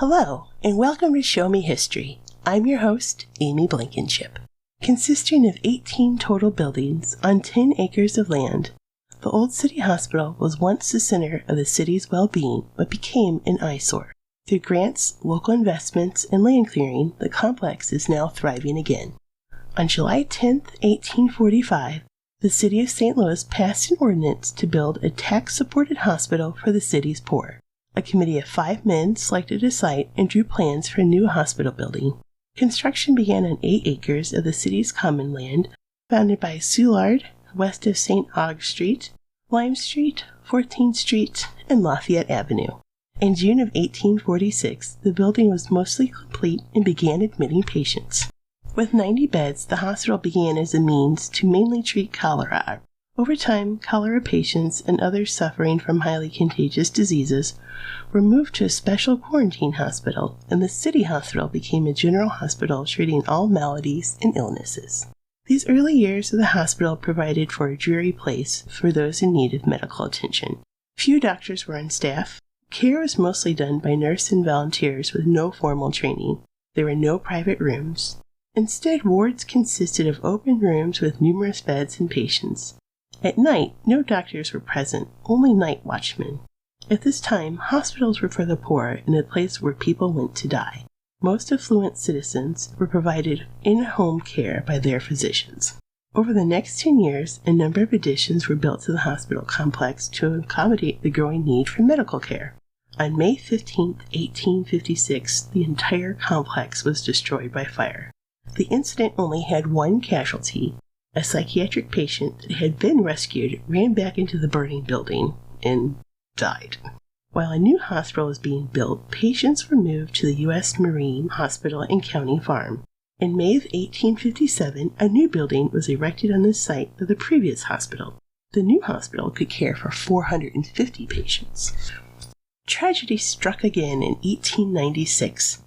Hello, and welcome to Show Me History. I'm your host, Amy Blankenship. Consisting of 18 total buildings on 10 acres of land, the Old City Hospital was once the center of the city's well-being, but became an eyesore. Through grants, local investments, and land clearing, the complex is now thriving again. On July 10, 1845, the city of St. Louis passed an ordinance to build a tax-supported hospital for the city's poor. A committee of 5 men selected a site and drew plans for a new hospital building. Construction began on 8 acres of the city's common land, bounded by Soulard, west of St. Aug Street, Lime Street, 14th Street, and Lafayette Avenue. In June of 1846, the building was mostly complete and began admitting patients. With 90 beds, the hospital began as a means to mainly treat cholera. Over time, cholera patients and others suffering from highly contagious diseases were moved to a special quarantine hospital, and the city hospital became a general hospital treating all maladies and illnesses. These early years of the hospital provided for a dreary place for those in need of medical attention. Few doctors were on staff. Care was mostly done by nurses and volunteers with no formal training. There were no private rooms. Instead, wards consisted of open rooms with numerous beds and patients. At night, no doctors were present, only night watchmen. At this time, hospitals were for the poor and a place where people went to die. Most affluent citizens were provided in-home care by their physicians. Over the next 10 years, a number of additions were built to the hospital complex to accommodate the growing need for medical care. On May 15, 1856, the entire complex was destroyed by fire. The incident only had one casualty. A psychiatric patient that had been rescued ran back into the burning building and died. While a new hospital was being built, patients were moved to the U.S. Marine Hospital and County Farm. In May of 1857, a new building was erected on the site of the previous hospital. The new hospital could care for 450 patients. Tragedy struck again in 1896.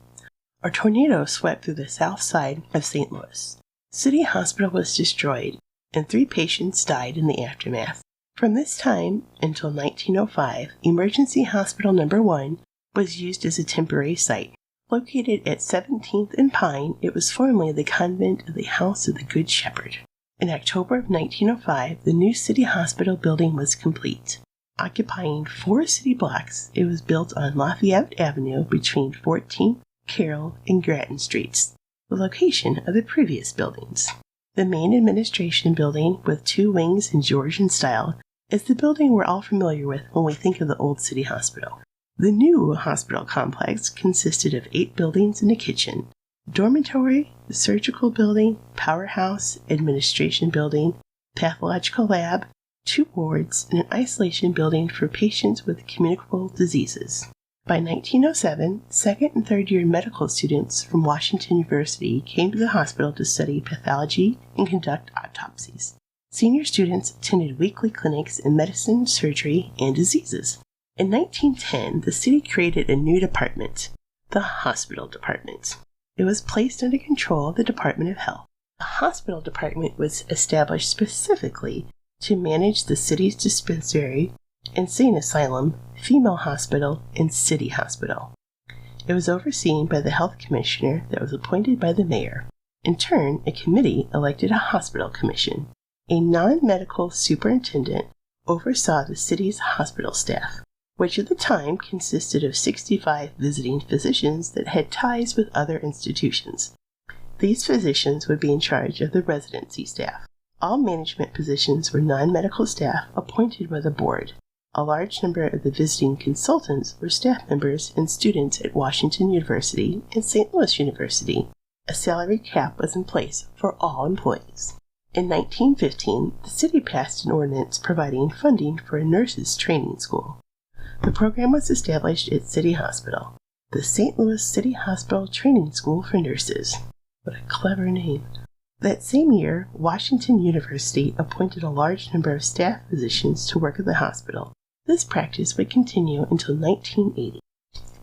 A tornado swept through the south side of St. Louis. City Hospital was destroyed, and 3 patients died in the aftermath. From this time until 1905, Emergency Hospital No. 1 was used as a temporary site. Located at 17th and Pine, it was formerly the convent of the House of the Good Shepherd. In October of 1905, the new City Hospital building was complete. Occupying 4 city blocks, it was built on Lafayette Avenue between 14th, Carroll, and Grattan Streets, the location of the previous buildings. The main administration building, with 2 wings in Georgian style, is the building we're all familiar with when we think of the Old City Hospital. The new hospital complex consisted of 8 buildings and a kitchen, dormitory, surgical building, powerhouse, administration building, pathological lab, 2 wards, and an isolation building for patients with communicable diseases. By 1907, 2nd and 3rd year medical students from Washington University came to the hospital to study pathology and conduct autopsies. Senior students attended weekly clinics in medicine, surgery, and diseases. In 1910, the city created a new department, the Hospital Department. It was placed under control of the Department of Health. The Hospital Department was established specifically to manage the city's dispensary, insane asylum, female hospital, and city hospital. It was overseen by the health commissioner that was appointed by the mayor. In turn, a committee elected a hospital commission. A non-medical superintendent oversaw the city's hospital staff, which at the time consisted of 65 visiting physicians that had ties with other institutions. These physicians would be in charge of the residency staff. All management positions were non-medical staff appointed by the board. A large number of the visiting consultants were staff members and students at Washington University and St. Louis University. A salary cap was in place for all employees. In 1915, the city passed an ordinance providing funding for a nurses' training school. The program was established at City Hospital, the St. Louis City Hospital Training School for Nurses. What a clever name. That same year, Washington University appointed a large number of staff physicians to work at the hospital. This practice would continue until 1980.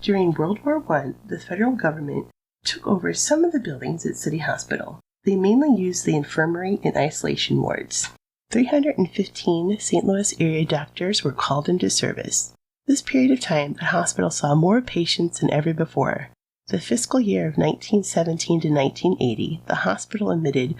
During World War I, the federal government took over some of the buildings at City Hospital. They mainly used the infirmary and isolation wards. 315 St. Louis area doctors were called into service. This period of time, the hospital saw more patients than ever before. The fiscal year of 1917 to 1980, the hospital admitted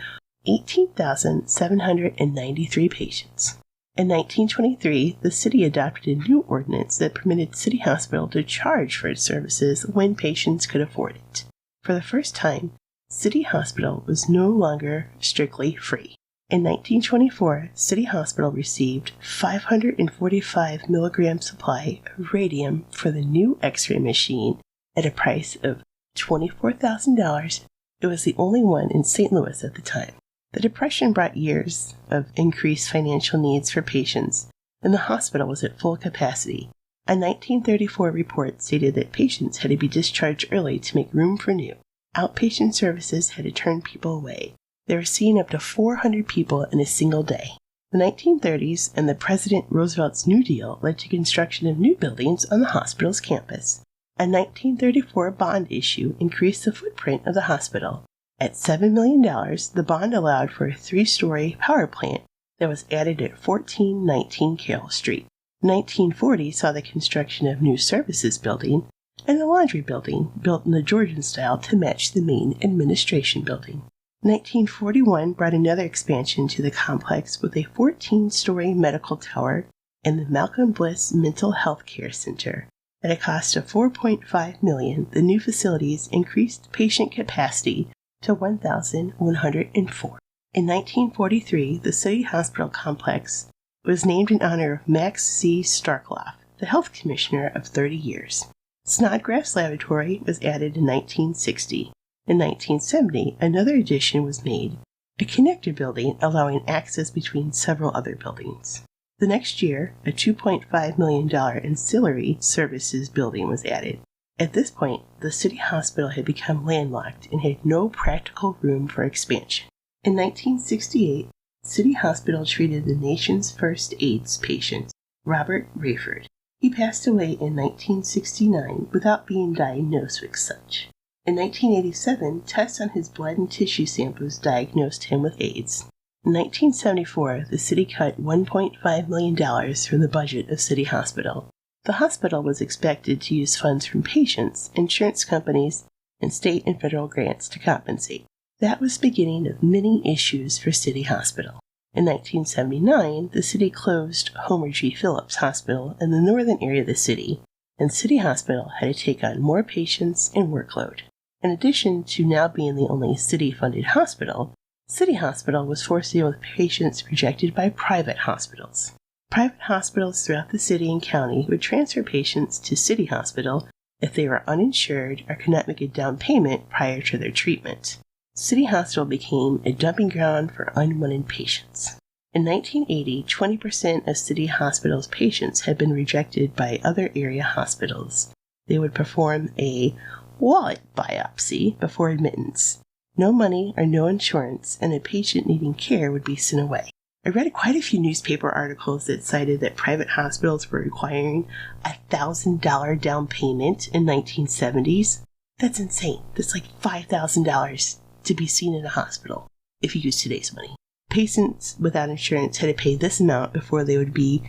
18,793 patients. In 1923, the city adopted a new ordinance that permitted City Hospital to charge for its services when patients could afford it. For the first time, City Hospital was no longer strictly free. In 1924, City Hospital received 545 milligram supply of radium for the new X-ray machine at a price of $24,000. It was the only one in St. Louis at the time. The Depression brought years of increased financial needs for patients, and the hospital was at full capacity. A 1934 report stated that patients had to be discharged early to make room for new. Outpatient services had to turn people away. They were seeing up to 400 people in a single day. The 1930s and the President Roosevelt's New Deal led to construction of new buildings on the hospital's campus. A 1934 bond issue increased the footprint of the hospital. At $7 million, the bond allowed for a 3-story power plant that was added at 1419 Carroll Street. 1940 saw the construction of new services building and a laundry building built in the Georgian style to match the main administration building. 1941 brought another expansion to the complex with a 14-story medical tower and the Malcolm Bliss Mental Health Care Center. At a cost of $4.5 million, the new facilities increased patient capacity to 1,104. In 1943, the City Hospital complex was named in honor of Max C. Starkloff, the health commissioner of 30 years. Snodgrass Laboratory was added in 1960. In 1970, another addition was made, a connector building allowing access between several other buildings. The next year, a $2.5 million ancillary services building was added. At this point, the City Hospital had become landlocked and had no practical room for expansion. In 1968, City Hospital treated the nation's first AIDS patient, Robert Rayford. He passed away in 1969 without being diagnosed with such. In 1987, tests on his blood and tissue samples diagnosed him with AIDS. In 1974, the city cut $1.5 million from the budget of City Hospital. The hospital was expected to use funds from patients, insurance companies, and state and federal grants to compensate. That was the beginning of many issues for City Hospital. In 1979, the city closed Homer G. Phillips Hospital in the northern area of the city, and City Hospital had to take on more patients and workload. In addition to now being the only city-funded hospital, City Hospital was forced to deal with patients rejected by private hospitals. Private hospitals throughout the city and county would transfer patients to City Hospital if they were uninsured or could not make a down payment prior to their treatment. City Hospital became a dumping ground for unwanted patients. In 1980, 20% of City Hospital's patients had been rejected by other area hospitals. They would perform a wallet biopsy before admittance. No money or no insurance, and a patient needing care would be sent away. I read quite a few newspaper articles that cited that private hospitals were requiring a $1,000 down payment in 1970s. That's insane. That's like $5,000 to be seen in a hospital if you use today's money. Patients without insurance had to pay this amount before they would be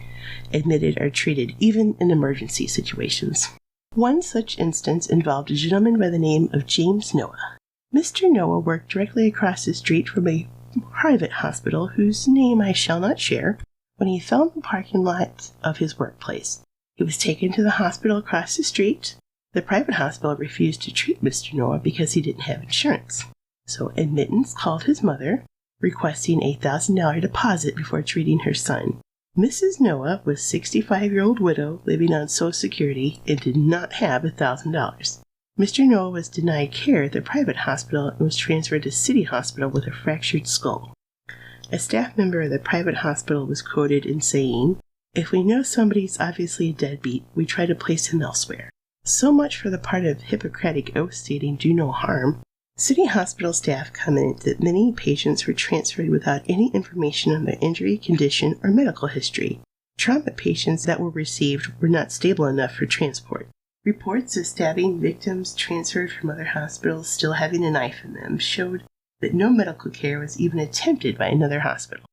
admitted or treated, even in emergency situations. One such instance involved a gentleman by the name of James Noah. Mr. Noah worked directly across the street from a private hospital whose name I shall not share when he fell in the parking lot of his workplace. He was taken to the hospital across the street. The private hospital refused to treat Mr. Noah because he didn't have insurance. So admittance called his mother, requesting a $1,000 deposit before treating her son. Mrs. Noah was a 65-year-old widow living on Social Security and did not have $1,000. Mr. Noah was denied care at the private hospital and was transferred to City Hospital with a fractured skull. A staff member of the private hospital was quoted in saying, "If we know somebody's obviously a deadbeat, we try to place him elsewhere." So much for the part of Hippocratic oath stating do no harm. City Hospital staff commented that many patients were transferred without any information on their injury, condition, or medical history. Trauma patients that were received were not stable enough for transport. Reports of stabbing victims transferred from other hospitals still having a knife in them showed that no medical care was even attempted by another hospital.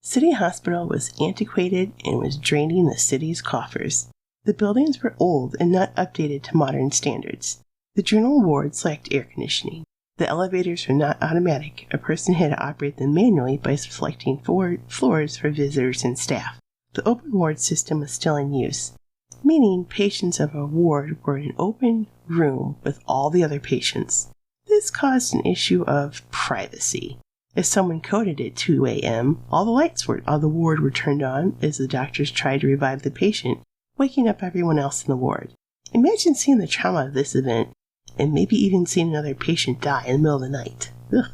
City Hospital was antiquated and was draining the city's coffers. The buildings were old and not updated to modern standards. The general wards lacked air conditioning. The elevators were not automatic. A person had to operate them manually by selecting 4 floors for visitors and staff. The open ward system was still in use, meaning patients of a ward were in an open room with all the other patients. This caused an issue of privacy. If someone coded at 2 a.m., all the lights on the ward were turned on as the doctors tried to revive the patient, waking up everyone else in the ward. Imagine seeing the trauma of this event, and maybe even seeing another patient die in the middle of the night. Ugh.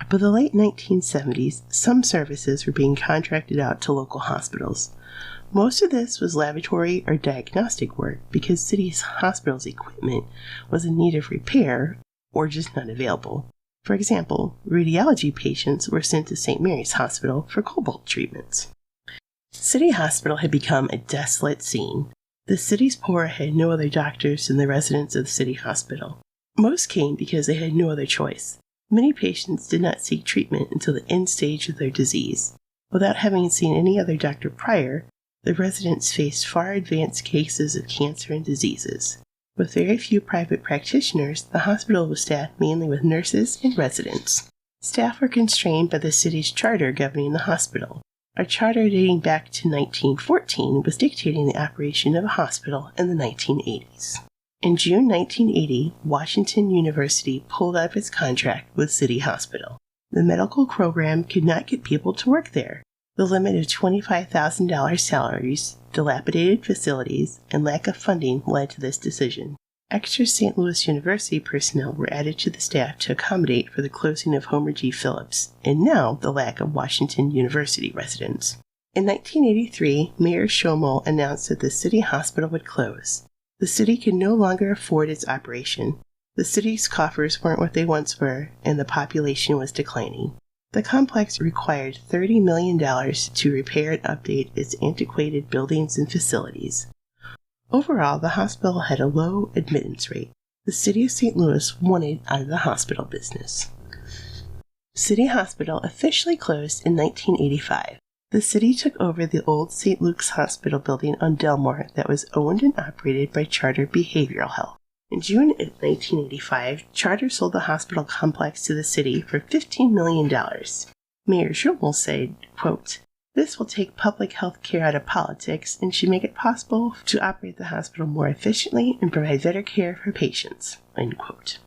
By the late 1970s, some services were being contracted out to local hospitals. Most of this was laboratory or diagnostic work because city hospitals' equipment was in need of repair or just not available. For example, radiology patients were sent to St. Mary's Hospital for cobalt treatments. City Hospital had become a desolate scene. The city's poor had no other doctors than the residents of the city hospital. Most came because they had no other choice. Many patients did not seek treatment until the end stage of their disease. Without having seen any other doctor prior, the residents faced far advanced cases of cancer and diseases. With very few private practitioners, the hospital was staffed mainly with nurses and residents. Staff were constrained by the city's charter governing the hospital. A charter dating back to 1914 was dictating the operation of a hospital in the 1980s. In June 1980, Washington University pulled out of its contract with City Hospital. The medical program could not get people to work there. The limit of $25,000 salaries, dilapidated facilities, and lack of funding led to this decision. Extra St. Louis University personnel were added to the staff to accommodate for the closing of Homer G. Phillips, and now the lack of Washington University residents. In 1983, Mayor Schommel announced that the city hospital would close. The city could no longer afford its operation. The city's coffers weren't what they once were, and the population was declining. The complex required $30 million to repair and update its antiquated buildings and facilities. Overall, the hospital had a low admittance rate. The city of St. Louis wanted out of the hospital business. City Hospital officially closed in 1985. The city took over the old St. Luke's Hospital building on Delmore that was owned and operated by Charter Behavioral Health. In June of 1985, Charter sold the hospital complex to the city for $15 million. Mayor Schommel said, quote, "This will take public health care out of politics and should make it possible to operate the hospital more efficiently and provide better care for patients." End quote.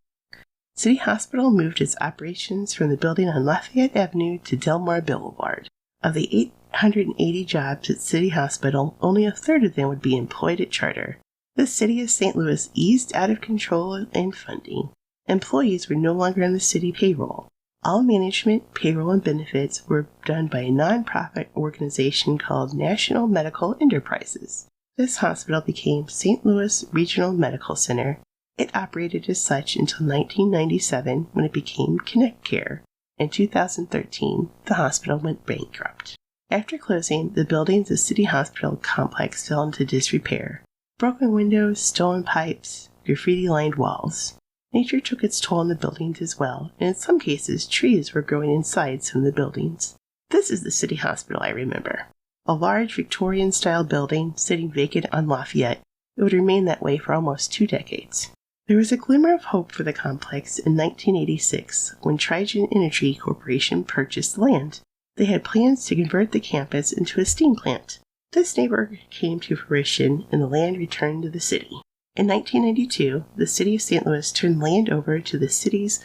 City Hospital moved its operations from the building on Lafayette Avenue to Delmar Boulevard. Of the 880 jobs at City Hospital, only a third of them would be employed at Charter. The city of St. Louis eased out of control and funding. Employees were no longer on the city payroll. All management, payroll, and benefits were done by a nonprofit organization called National Medical Enterprises. This hospital became St. Louis Regional Medical Center. It operated as such until 1997 when it became Connect Care. In 2013, the hospital went bankrupt. After closing, the buildings of City Hospital complex fell into disrepair. Broken windows, stolen pipes, graffiti-lined walls. Nature took its toll on the buildings as well, and in some cases, trees were growing inside some of the buildings. This is the City Hospital I remember. A large Victorian-style building sitting vacant on Lafayette. It would remain that way for almost 2 decades. There was a glimmer of hope for the complex in 1986 when Trigen Energy Corporation purchased the land. They had plans to convert the campus into a steam plant. This neighborhood came to fruition and the land returned to the city. In 1992, the city of St. Louis turned land over to the city's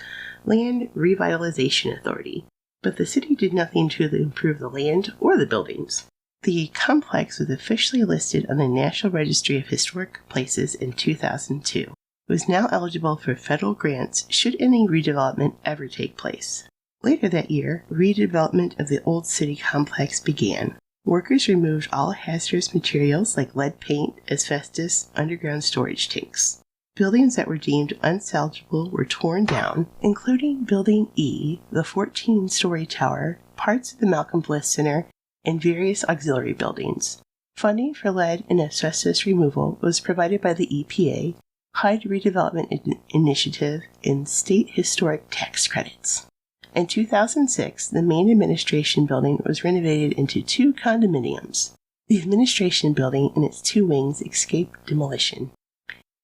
Land Revitalization Authority, but the city did nothing to improve the land or the buildings. The complex was officially listed on the National Registry of Historic Places in 2002. It was now eligible for federal grants should any redevelopment ever take place. Later that year, redevelopment of the old city complex began. Workers removed all hazardous materials like lead paint, asbestos, underground storage tanks. Buildings that were deemed unsalvageable were torn down, including Building E, the 14-story tower, parts of the Malcolm Bliss Center, and various auxiliary buildings. Funding for lead and asbestos removal was provided by the EPA, HUD Redevelopment Initiative, and state historic tax credits. In 2006, the main administration building was renovated into 2 condominiums. The administration building and its 2 wings escaped demolition.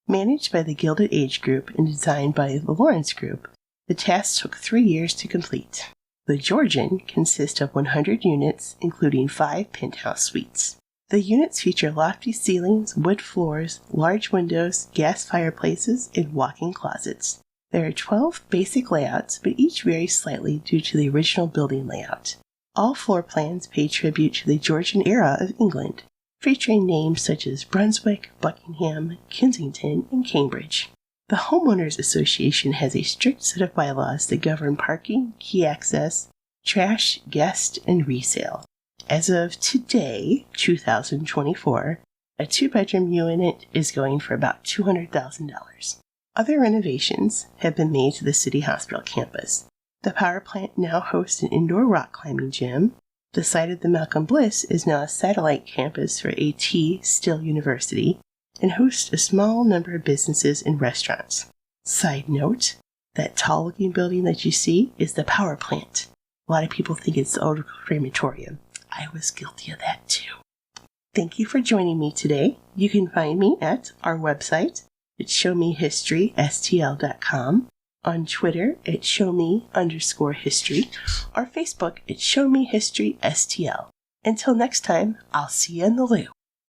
Managed by the Gilded Age Group and designed by the Lawrence Group, the task took 3 years to complete. The Georgian consists of 100 units, including 5 penthouse suites. The units feature lofty ceilings, wood floors, large windows, gas fireplaces, and walk-in closets. There are 12 basic layouts, but each varies slightly due to the original building layout. All floor plans pay tribute to the Georgian era of England, featuring names such as Brunswick, Buckingham, Kensington, and Cambridge. The Homeowners Association has a strict set of bylaws that govern parking, key access, trash, guest, and resale. As of today, 2024, a 2-bedroom unit is going for about $200,000. Other renovations have been made to the City Hospital campus. The power plant now hosts an indoor rock climbing gym. The site of the Malcolm Bliss is now a satellite campus for A.T. Still University and hosts a small number of businesses and restaurants. Side note, that tall-looking building that you see is the power plant. A lot of people think it's the old crematorium. I was guilty of that too. Thank you for joining me today. You can find me at our website at showmehistorystl.com, on Twitter at showme_history, or Facebook at showmehistorystl. Until next time, I'll see you in the loo.